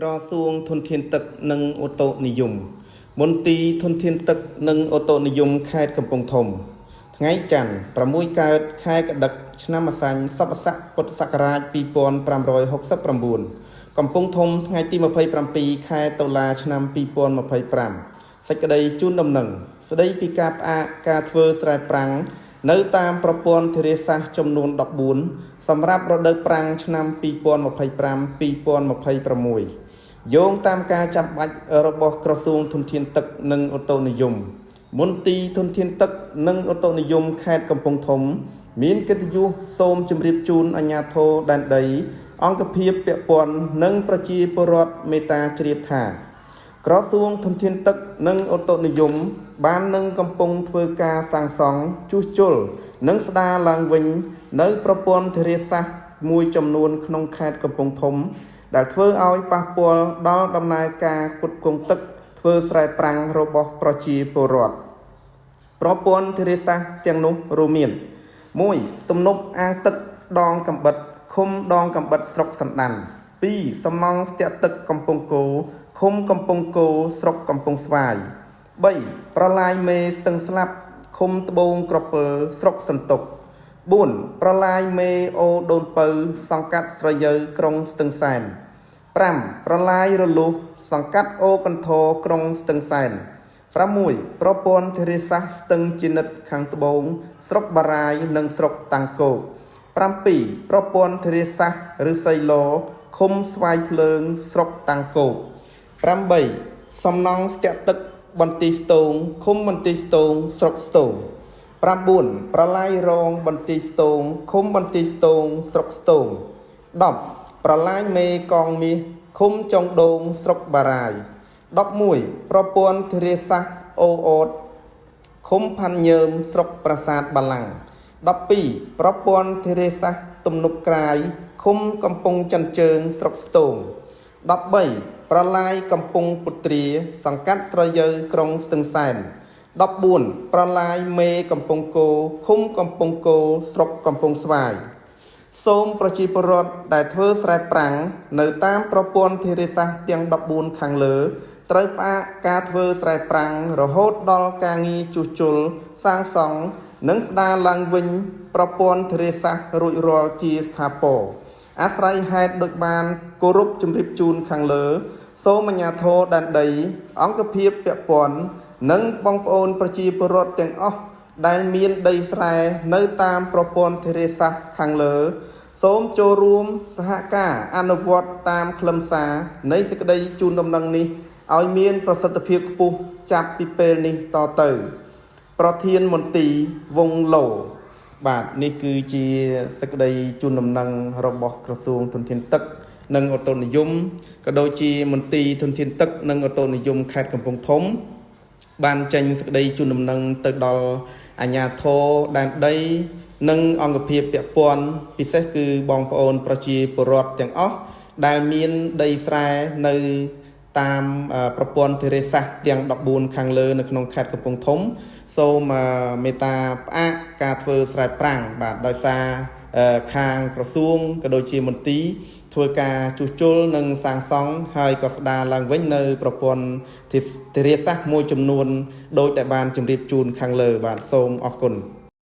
ក្រសួងធនធានទឹកនិងអូតូនិយមមន្ទីរធនធានទឹកនិងអូតូនិយមខេត្តកំពង់ធំថ្ងៃច័ន្ទ6កើតខែកដឹកឆ្នាំម្សាញ់សប្បុស័កពុទ្ធសករាជ2569កំពង់ធំថ្ងៃទី27ខែតុលាឆ្នាំ2025សេចក្តីជូនដំណឹងស្តីពីការផ្អាកការធ្វើស្រែប្រាំងនៅតាមប្រព័ន្ធធារាសាស្ត្រចំនួន14សម្រាប់រដូវប្រាំងឆ្នាំ2025-2026យោងតាមការចាំបាច់របស់ក្រសួងធនធានទឹកនិងអូតូនិយមមន្ទីរធនធានទឹកនិងអូតូនិយមខេត្តកំពង់ធំមានកិត្តិយសសូមជម្រាបជូនអាជ្ញាធរដែនដីអង្គភាពពាក់ព័ន្ធនិងប្រជាពលរដ្ឋមេត្តាជ្រាបថាក្រសួងធនធានទឹកនិងអូតូនិយមបាននឹងកំពុងធ្វើការសាងសង់ជួសជុលនិងស្ដារឡើងវិញនៅប្រព័ន្ធធារាសាស្ត្រមួយចំនួនក្នុងខេត្តកំពង់ធំដែលធ្វើឲ្យប៉ះពាល់ដល់ដំណើរការផ្គត់ផ្គង់ទឹកធ្វើស្រែប្រាំងរបស់ប្រជាពលរដ្ឋប្រព័ន្ធធារាសាស្ត្រទាំងនោះរួមមាន 1. ទំនប់អាងទឹកដងកំបិតឃុំដងកំបិតស្រុកសណ្ដាន់ 2. សំណង់ស្ទាក់ទឹកកំពង់គោឃុំកំពង់គោស្រុកកំពង់ស្វាយ 3. ប្រឡាយមេស្ទឹងស្លាប់ឃុំត្បូងក្រពើស្រុកសន្ទុក 4. ប្រឡាយមេអូដូនពៅសង្កាត់ស្រយើក្រុងស្ទឹងសែន 5. ប្រឡាយរលុះសង្កាត់អូកន្ធរក្រុងស្ទឹងសែន 6. ប្រព័ន្ធធារាសាស្ត្រស្ទឹងជានិតខាងត្បូងស្រុកបារាយនិងស្រុកតាំងគោក 7. ប្រព័ន្ធធារាសាស្ត្រឫស្សីឡឃុំស្វាយភ្លើងស្រុកតាំងគោក 8. សំណង់ស្ទាក់ទឹកបន្ទាយស្ទងឃុំបន្ទាយស្ទងស្រុកស្ទង 9. ប្រឡាយរងបន្ទាយស្ទងឃុំបន្ទាយស្ទងស្រុកស្ទង 10. ប្រឡាយមេកងមាសឃុំចុងដូងស្រុកបារាយ 11. ប្រព័ន្ធធារាសាស្ត្រអូអូតឃុំផាន់ញើមស្រុកប្រាសាទបាឡាំង 12. ប្រព័ន្ធធារាសាស្ត្រទំនប់ក្រាយឃុំកំពង់ចន្ទជើងស្រុកស្ទង 13. ប្រឡាយកំពង់ពុត្រាសង្កាត់ស្រយើក្រុងស្ទឹងសែន 14. ប្រឡាយមេកំពង់គោឃុំកំពង់គោស្រុកកំពង់ស្វាយសូមប្រជាពលរដ្ឋដែលធ្វើស្រែប្រាំងនៅតាមប្រព័ន្ធធារាសាស្ត្រទាំង14ខាងលើត្រូវផ្អាកការធ្វើស្រែប្រាំងរហូតដល់ការងារជួសជុលសាងសង់និងស្ដារឡើងវិញប្រព័ន្ធធារាសាស្ត្ររួចរាល់ជាស្ថាពរអាស្រ័យហេតុដូចបានគោរពជម្រាបជូនខាងលើសូមអាជ្ញាធរដែនដីអង្គភាពពាក់ព័ន្ធនិងបងប្អូនប្រជាពលរដ្ឋទាំងអស់ដែលមានដីស្រែនៅតាមប្រព័ន្ធធារាសាស្ត្រខាងលើសូមចូលរួមសហការអនុវត្តតាមខ្លឹមសារនៃសេចក្តីជូនដំណឹងនេះឲ្យមានប្រសិទ្ធភាពខ្ពស់ចាប់ពីពេលនេះតទៅប្រធានមន្ទីរវងឡូបាទនេះគឺជាសេចក្តីជូនដំណឹងរបស់ក្រសួងធនធានទឹកនិងអូតូនិយមក៏ដូចជាមន្ទីរធនធានទឹកនិងអូតូនិយមខេត្តកំពង់ធំបានចេញសេចក្តីជូនដំណឹងទៅដល់អាជ្ញាធរដែនដីនិងអង្គភាពពាក់ព័ន្ធពិសេសគឺបងប្អូនប្រជាពលរដ្ឋទាំងអស់ដែលមានដីស្រែនៅតាមប្រព័ន្ធធារាសាស្ត្រទាំង14ខាងលើនៅក្នុងខេត្តកំពង់ធំសូមមេត្តាផ្អាកការធ្វើស្រែប្រាំងបាទដោយសារខាងក្រសួងក៏ដូចជាមន្ទីរធ្វើការជួសជុលនិងសាងសង់ហើយក៏ស្ដារឡើងវិញនៅប្រព័ន្ធធារាសាស្ត្រមួយចំនួនដោយតែបានជម្រាបជូនខាងលើបាទសូមអរគុណ